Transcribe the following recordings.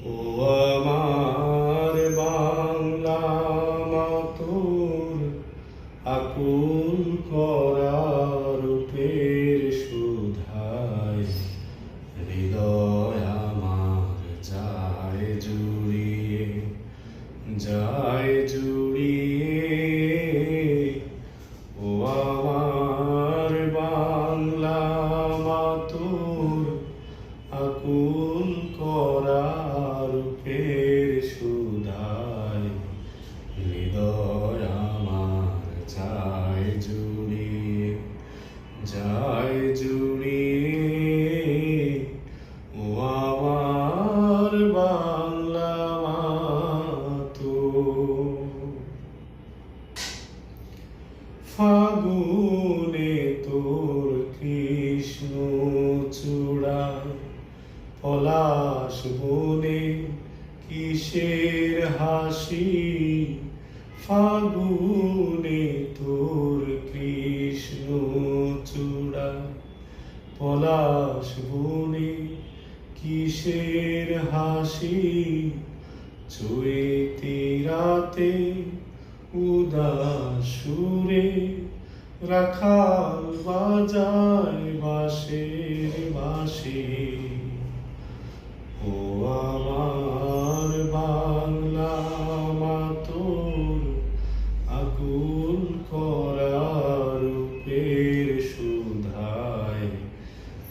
ও আমার বাংলা মাতোর আকুল করা রূপের সুধায় হৃদয় আমার যায় জুড়িয়ে ও আমার বাংলা মাতোর আকুল করা রূপের সুধায় হৃদয় আমার যায় জুড়িয়ে ও আমার বাংলা মাতোর ফাগুনে তোর কৃষ্ণ চূড়া পলাশ বনে কিসের হাসি ফাগুনে তোর কৃষ্ণ চূড়া পলাশ বনে কিসের হাসি চৈতি রাতে উদাস সুরে রাখাল বাজায় বাঁশের বাঁশি ও আমার বাংলা মাতোর আকুল করা রূপের সুধায়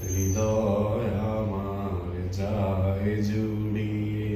হৃদয় আমার যায় জুড়িয়ে